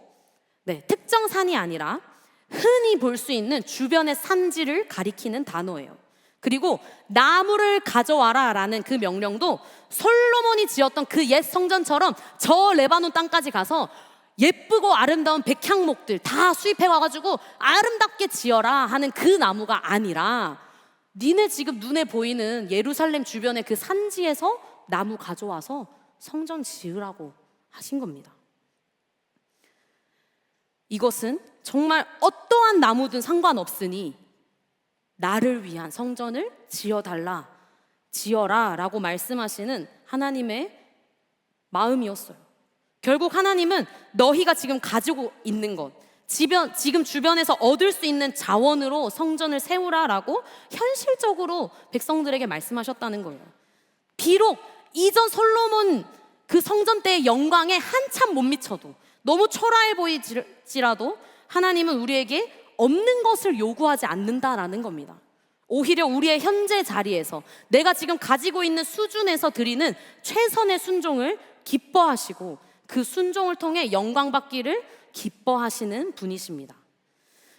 특정 산이 아니라 흔히 볼 수 있는 주변의 산지를 가리키는 단어예요. 그리고 나무를 가져와라 라는 그 명령도 솔로몬이 지었던 그 옛 성전처럼 저 레바논 땅까지 가서 예쁘고 아름다운 백향목들 다 수입해 와가지고 아름답게 지어라 하는 그 나무가 아니라 니네 지금 눈에 보이는 예루살렘 주변의 그 산지에서 나무 가져와서 성전 지으라고 하신 겁니다. 이것은 정말 어떠한 나무든 상관없으니 나를 위한 성전을 지어라 라고 말씀하시는 하나님의 마음이었어요. 결국 하나님은 너희가 지금 가지고 있는 것, 지금 주변에서 얻을 수 있는 자원으로 성전을 세우라라고 현실적으로 백성들에게 말씀하셨다는 거예요. 비록 이전 솔로몬 그 성전 때의 영광에 한참 못 미쳐도, 너무 초라해 보이지라도 하나님은 우리에게 없는 것을 요구하지 않는다라는 겁니다. 오히려 우리의 현재 자리에서 내가 지금 가지고 있는 수준에서 드리는 최선의 순종을 기뻐하시고 그 순종을 통해 영광 받기를 기뻐하시는 분이십니다.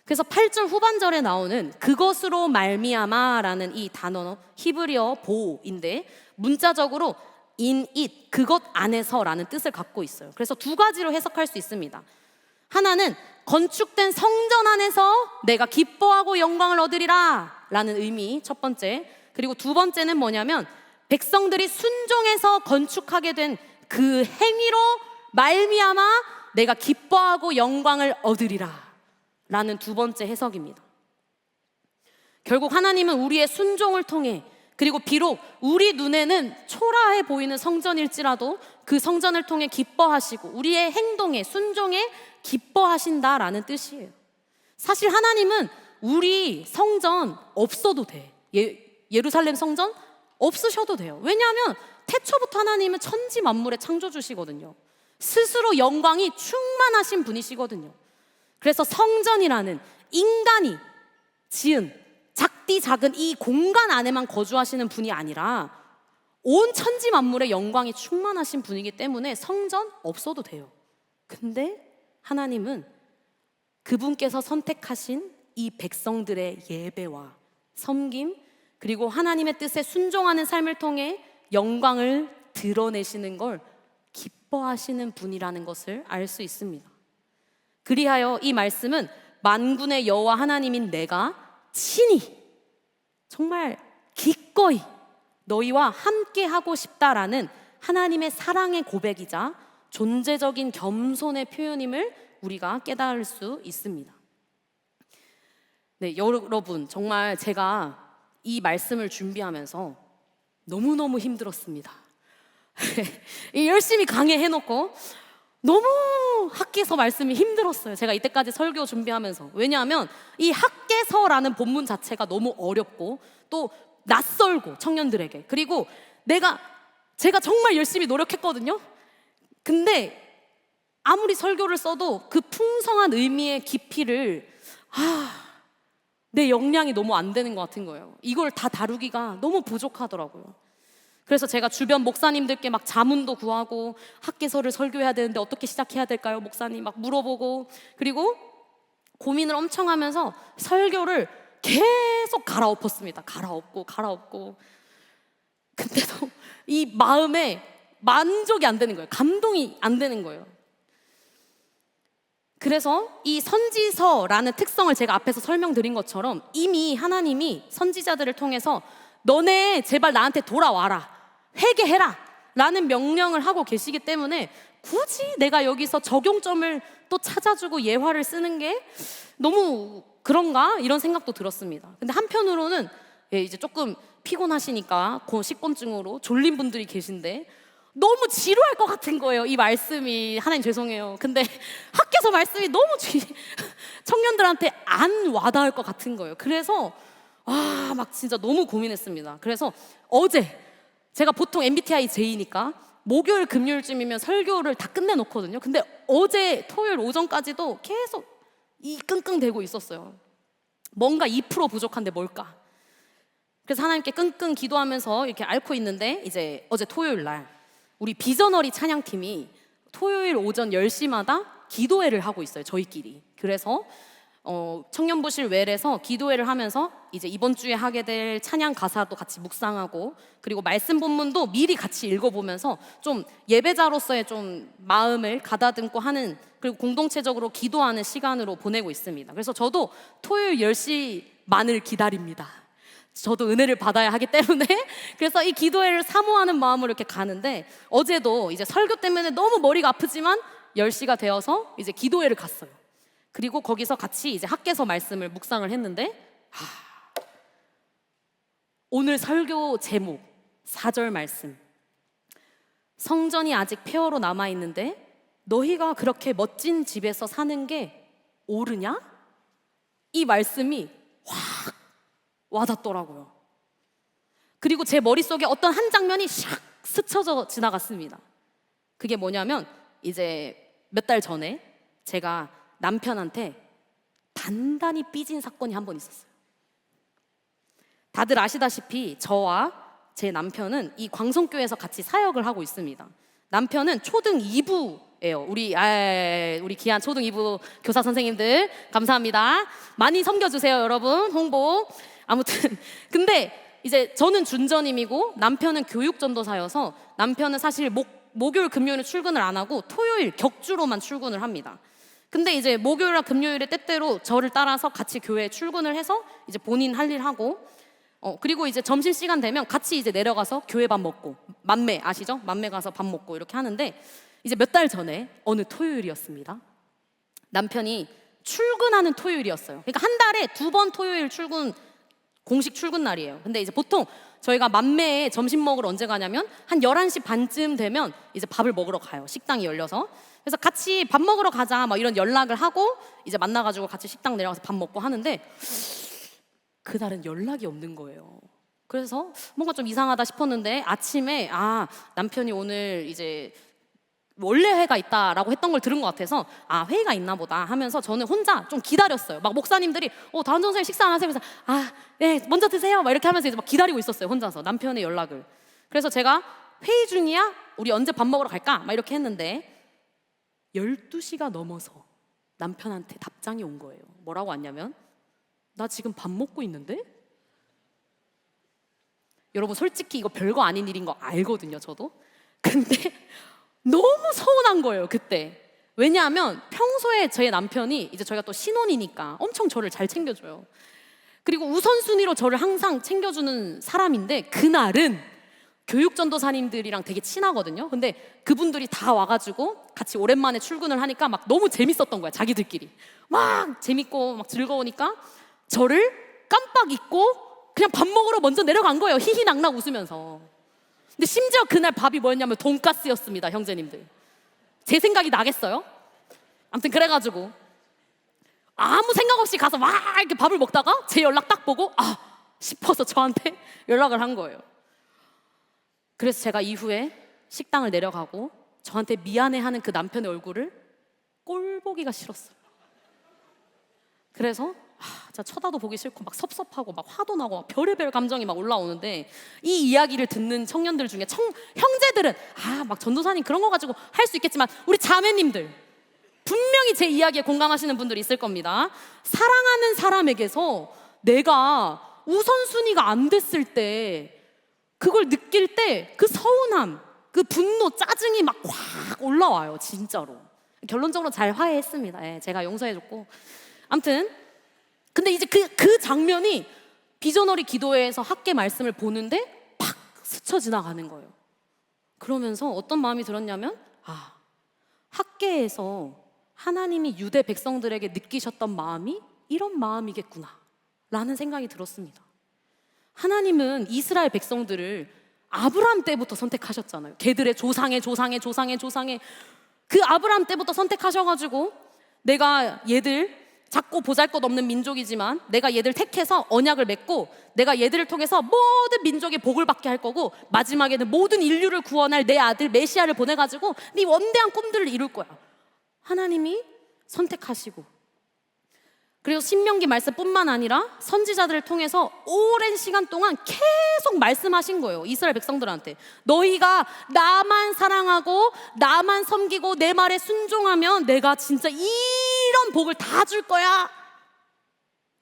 그래서 8절 후반절에 나오는 그것으로 말미암아라는 이 단어 히브리어 보인데 문자적으로 in it, 그것 안에서라는 뜻을 갖고 있어요. 그래서 두 가지로 해석할 수 있습니다. 하나는 건축된 성전 안에서 내가 기뻐하고 영광을 얻으리라 라는 의미, 첫 번째. 그리고 두 번째는 뭐냐면 백성들이 순종해서 건축하게 된 그 행위로 말미암아 내가 기뻐하고 영광을 얻으리라 라는 두 번째 해석입니다. 결국 하나님은 우리의 순종을 통해, 그리고 비록 우리 눈에는 초라해 보이는 성전일지라도 그 성전을 통해 기뻐하시고 우리의 행동에, 순종에 기뻐하신다라는 뜻이에요. 사실 하나님은 우리 성전 없어도 돼. 예루살렘 성전 없으셔도 돼요. 왜냐하면 태초부터 하나님은 천지 만물의 창조주시거든요. 스스로 영광이 충만하신 분이시거든요. 그래서 성전이라는 인간이 지은 작디 작은 이 공간 안에만 거주하시는 분이 아니라 온 천지 만물의 영광이 충만하신 분이기 때문에 성전 없어도 돼요. 근데 하나님은 그분께서 선택하신 이 백성들의 예배와 섬김, 그리고 하나님의 뜻에 순종하는 삶을 통해 영광을 드러내시는 걸 기뻐하시는 분이라는 것을 알 수 있습니다. 그리하여 이 말씀은 만군의 여호와 하나님인 내가 친히 정말 기꺼이 너희와 함께 하고 싶다라는 하나님의 사랑의 고백이자 존재적인 겸손의 표현임을 우리가 깨달을 수 있습니다. 네, 여러분, 정말 제가 이 말씀을 준비하면서 너무너무 힘들었습니다. 열심히 강의해놓고 너무 학개서 말씀이 힘들었어요. 제가 이때까지 설교 준비하면서. 왜냐하면 이 학개서라는 본문 자체가 너무 어렵고 또 낯설고 청년들에게, 그리고 제가 정말 열심히 노력했거든요. 근데 아무리 설교를 써도 그 풍성한 의미의 깊이를 내 역량이 너무 안 되는 것 같은 거예요. 이걸 다 다루기가 너무 부족하더라고요. 그래서 제가 주변 목사님들께 막 자문도 구하고, 학개서를 설교해야 되는데 어떻게 시작해야 될까요, 목사님? 막 물어보고, 그리고 고민을 엄청 하면서 설교를 계속 갈아엎었습니다. 갈아엎고. 근데도 이 마음에 만족이 안 되는 거예요. 감동이 안 되는 거예요. 그래서 이 선지서라는 특성을 제가 앞에서 설명드린 것처럼 이미 하나님이 선지자들을 통해서 너네 제발 나한테 돌아와라, 회개해라 라는 명령을 하고 계시기 때문에 굳이 내가 여기서 적용점을 또 찾아주고 예화를 쓰는 게 너무 그런가? 이런 생각도 들었습니다. 근데 한편으로는 이제 조금 피곤하시니까 식곤증으로 졸린 분들이 계신데 너무 지루할 것 같은 거예요, 이 말씀이. 하나님 죄송해요. 근데 학교에서 말씀이 너무 청년들한테 안 와닿을 것 같은 거예요. 그래서 막 진짜 너무 고민했습니다. 그래서 어제 제가 보통 MBTI J니까 목요일 금요일쯤이면 설교를 다 끝내놓거든요. 근데 어제 토요일 오전까지도 계속 이 끙끙대고 있었어요. 뭔가 2% 부족한데 뭘까? 그래서 하나님께 끙끙 기도하면서 이렇게 앓고 있는데, 이제 어제 토요일 날 우리 비전어리 찬양팀이 토요일 오전 10시마다 기도회를 하고 있어요, 저희끼리. 그래서 청년부실 웰에서 기도회를 하면서 이제 이번 주에 하게 될 찬양 가사도 같이 묵상하고, 그리고 말씀 본문도 미리 같이 읽어보면서 좀 예배자로서의 좀 마음을 가다듬고 하는, 그리고 공동체적으로 기도하는 시간으로 보내고 있습니다. 그래서 저도 토요일 10시만을 기다립니다. 저도 은혜를 받아야 하기 때문에. 그래서 이 기도회를 사모하는 마음으로 이렇게 가는데, 어제도 이제 설교 때문에 너무 머리가 아프지만 10시가 되어서 이제 기도회를 갔어요. 그리고 거기서 같이 이제 학개서 말씀을 묵상을 했는데, 오늘 설교 제목 4절 말씀, 성전이 아직 폐허로 남아있는데 너희가 그렇게 멋진 집에서 사는 게 옳으냐? 이 말씀이 확 와닿더라고요. 그리고 제 머릿속에 어떤 한 장면이 샥 스쳐져 지나갔습니다. 그게 뭐냐면, 이제 몇 달 전에 제가 남편한테 단단히 삐진 사건이 한 번 있었어요. 다들 아시다시피 저와 제 남편은 이 광성교회에서 같이 사역을 하고 있습니다. 남편은 초등 2부예요. 우리 귀한 초등 2부 교사 선생님들 감사합니다. 많이 섬겨주세요, 여러분. 홍보. 아무튼 근데 이제 저는 준전임이고 남편은 교육전도사여서 남편은 사실 목요일 금요일은 출근을 안 하고 토요일 격주로만 출근을 합니다. 근데 이제 목요일이나 금요일에 때때로 저를 따라서 같이 교회에 출근을 해서 이제 본인 할 일 하고 그리고 이제 점심시간 되면 같이 이제 내려가서 교회 밥 먹고 만매 아시죠? 만매 가서 밥 먹고 이렇게 하는데 이제 몇 달 전에 어느 토요일이었습니다. 남편이 출근하는 토요일이었어요. 그러니까 한 달에 2번 토요일 공식 출근 날이에요. 근데 이제 보통 저희가 만매에 점심 먹으러 언제 가냐면 한 11시 반쯤 되면 이제 밥을 먹으러 가요. 식당이 열려서. 그래서 같이 밥 먹으러 가자 막 이런 연락을 하고 이제 만나가지고 같이 식당 내려가서 밥 먹고 하는데 그날은 연락이 없는 거예요. 그래서 뭔가 좀 이상하다 싶었는데 아침에 남편이 오늘 이제 원래 회가 있다라고 했던 걸 들은 것 같아서 회의가 있나 보다 하면서 저는 혼자 좀 기다렸어요. 막 목사님들이 다은 전사님 식사 안 하세요? 그래서 네 먼저 드세요 막 이렇게 하면서 이제 막 기다리고 있었어요. 혼자서 남편의 연락을. 그래서 제가 회의 중이야? 우리 언제 밥 먹으러 갈까? 막 이렇게 했는데 12시가 넘어서 남편한테 답장이 온 거예요. 뭐라고 왔냐면 나 지금 밥 먹고 있는데? 여러분 솔직히 이거 별거 아닌 일인 거 알거든요, 저도. 근데 너무 서운한 거예요, 그때. 왜냐하면 평소에 저희 남편이 이제 저희가 또 신혼이니까 엄청 저를 잘 챙겨줘요. 그리고 우선순위로 저를 항상 챙겨주는 사람인데 그날은 교육전도사님들이랑 되게 친하거든요. 근데 그분들이 다 와가지고 같이 오랜만에 출근을 하니까 막 너무 재밌었던 거야, 자기들끼리. 막 재밌고 막 즐거우니까 저를 깜빡 잊고 그냥 밥 먹으러 먼저 내려간 거예요. 희희낙낙 웃으면서. 근데 심지어 그날 밥이 뭐였냐면 돈가스였습니다, 형제님들. 제 생각이 나겠어요? 아무튼 그래가지고 아무 생각 없이 가서 막 이렇게 밥을 먹다가 제 연락 딱 보고 싶어서 저한테 연락을 한 거예요. 그래서 제가 이후에 식당을 내려가고 저한테 미안해하는 그 남편의 얼굴을 꼴보기가 싫었어요. 그래서 진짜 쳐다도 보기 싫고 막 섭섭하고 막 화도 나고 막 별의별 감정이 막 올라오는데 이 이야기를 듣는 청년들 중에 형제들은 막 전도사님 그런 거 가지고 할 수 있겠지만 우리 자매님들 분명히 제 이야기에 공감하시는 분들이 있을 겁니다. 사랑하는 사람에게서 내가 우선순위가 안 됐을 때 그걸 느낄 때 그 서운함, 그 분노, 짜증이 막 확 올라와요, 진짜로. 결론적으로 잘 화해했습니다. 제가 용서해줬고. 아무튼 근데 이제 그 장면이 비전어리 기도회에서 학계 말씀을 보는데 팍 스쳐 지나가는 거예요. 그러면서 어떤 마음이 들었냐면 학계에서 하나님이 유대 백성들에게 느끼셨던 마음이 이런 마음이겠구나 라는 생각이 들었습니다. 하나님은 이스라엘 백성들을 아브라함 때부터 선택하셨잖아요. 걔들의 조상의 그 아브라함 때부터 선택하셔가지고 내가 얘들 작고 보잘것없는 민족이지만 내가 얘들 택해서 언약을 맺고 내가 얘들을 통해서 모든 민족의 복을 받게 할 거고 마지막에는 모든 인류를 구원할 내 아들 메시아를 보내가지고 네 원대한 꿈들을 이룰 거야. 하나님이 선택하시고 그리고 신명기 말씀뿐만 아니라 선지자들을 통해서 오랜 시간 동안 계속 말씀하신 거예요. 이스라엘 백성들한테 너희가 나만 사랑하고 나만 섬기고 내 말에 순종하면 내가 진짜 이런 복을 다 줄 거야.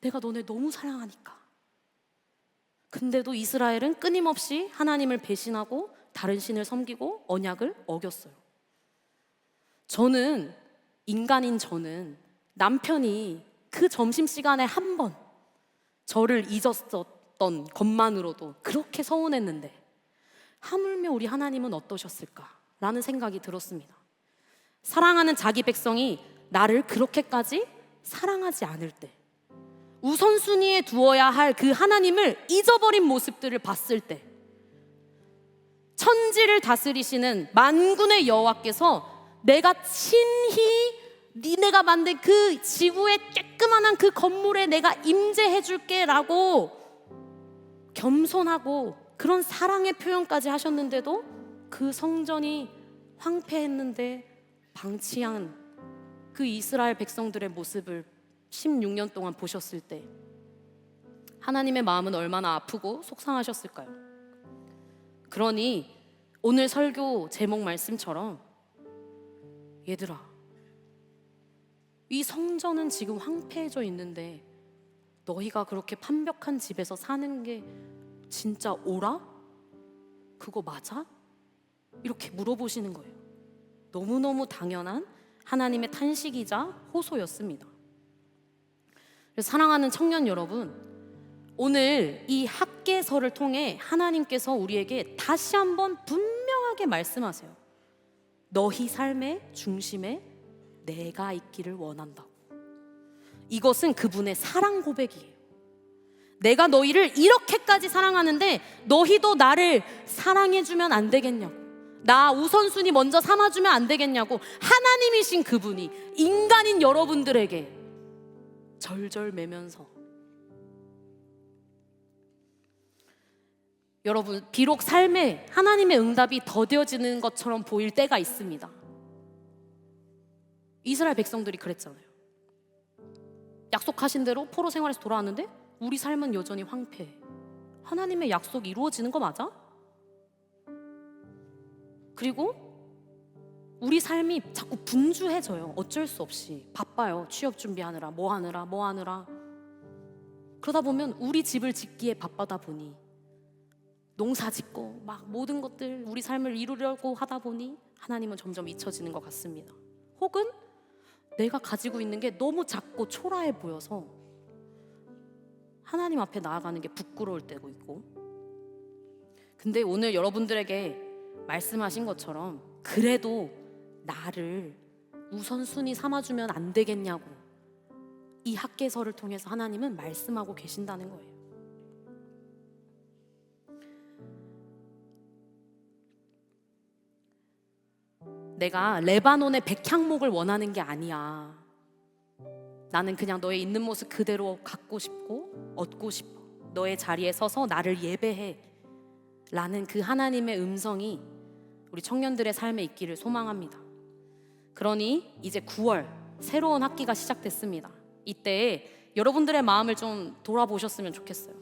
내가 너네 너무 사랑하니까. 근데도 이스라엘은 끊임없이 하나님을 배신하고 다른 신을 섬기고 언약을 어겼어요. 인간인 저는 남편이 그 점심시간에 한 번 저를 잊었었던 것만으로도 그렇게 서운했는데 하물며 우리 하나님은 어떠셨을까라는 생각이 들었습니다. 사랑하는 자기 백성이 나를 그렇게까지 사랑하지 않을 때 우선순위에 두어야 할 그 하나님을 잊어버린 모습들을 봤을 때 천지를 다스리시는 만군의 여호와께서 내가 친히 니네가 만든 그 지구의 깨끗한 그 건물에 내가 임재해 줄게 라고 겸손하고 그런 사랑의 표현까지 하셨는데도 그 성전이 황폐했는데 방치한 그 이스라엘 백성들의 모습을 16년 동안 보셨을 때 하나님의 마음은 얼마나 아프고 속상하셨을까요? 그러니 오늘 설교 제목 말씀처럼 얘들아, 이 성전은 지금 황폐해져 있는데 너희가 그렇게 판벽한 집에서 사는 게 진짜 옳아? 그거 맞아? 이렇게 물어보시는 거예요. 너무너무 당연한 하나님의 탄식이자 호소였습니다. 그래서 사랑하는 청년 여러분, 오늘 이 학개서를 통해 하나님께서 우리에게 다시 한번 분명하게 말씀하세요. 너희 삶의 중심에 내가 있기를 원한다고. 이것은 그분의 사랑 고백이에요. 내가 너희를 이렇게까지 사랑하는데 너희도 나를 사랑해주면 안 되겠냐고, 나 우선순위 먼저 삼아주면 안 되겠냐고 하나님이신 그분이 인간인 여러분들에게 절절매면서, 여러분, 비록 삶에 하나님의 응답이 더뎌지는 것처럼 보일 때가 있습니다. 이스라엘 백성들이 그랬잖아요. 약속하신 대로 포로 생활에서 돌아왔는데 우리 삶은 여전히 황폐해. 하나님의 약속이 이루어지는 거 맞아? 그리고 우리 삶이 자꾸 분주해져요. 어쩔 수 없이 바빠요. 취업 준비하느라 뭐 하느라 그러다 보면 우리 집을 짓기에 바빠다 보니, 농사 짓고 막 모든 것들 우리 삶을 이루려고 하다 보니 하나님은 점점 잊혀지는 것 같습니다. 혹은 내가 가지고 있는 게 너무 작고 초라해 보여서 하나님 앞에 나아가는 게 부끄러울 때도 있고. 근데 오늘 여러분들에게 말씀하신 것처럼 그래도 나를 우선순위 삼아주면 안 되겠냐고 이 학개서를 통해서 하나님은 말씀하고 계신다는 거예요. 내가 레바논의 백향목을 원하는 게 아니야. 나는 그냥 너의 있는 모습 그대로 갖고 싶고 얻고 싶어. 너의 자리에 서서 나를 예배해 라는 그 하나님의 음성이 우리 청년들의 삶에 있기를 소망합니다. 그러니 이제 9월 새로운 학기가 시작됐습니다. 이때 여러분들의 마음을 좀 돌아보셨으면 좋겠어요.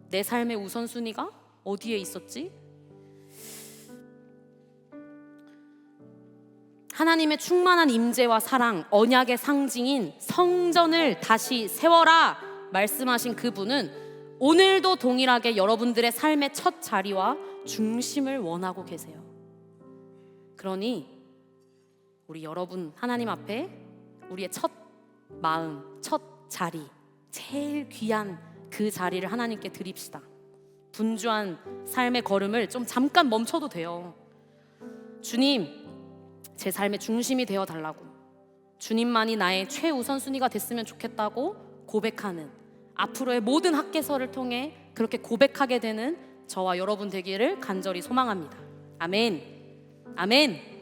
내 삶의 우선순위가 어디에 있었지? 하나님의 충만한 임재와 사랑, 언약의 상징인 성전을 다시 세워라 말씀하신 그분은 오늘도 동일하게 여러분들의 삶의 첫 자리와 중심을 원하고 계세요. 그러니 우리 여러분 하나님 앞에 우리의 첫 마음, 첫 자리, 제일 귀한 그 자리를 하나님께 드립시다. 분주한 삶의 걸음을 좀 잠깐 멈춰도 돼요. 주님, 제 삶의 중심이 되어 달라고, 주님만이 나의 최우선순위가 됐으면 좋겠다고 고백하는, 앞으로의 모든 학개서를 통해 그렇게 고백하게 되는 저와 여러분 되기를 간절히 소망합니다. 아멘. 아멘.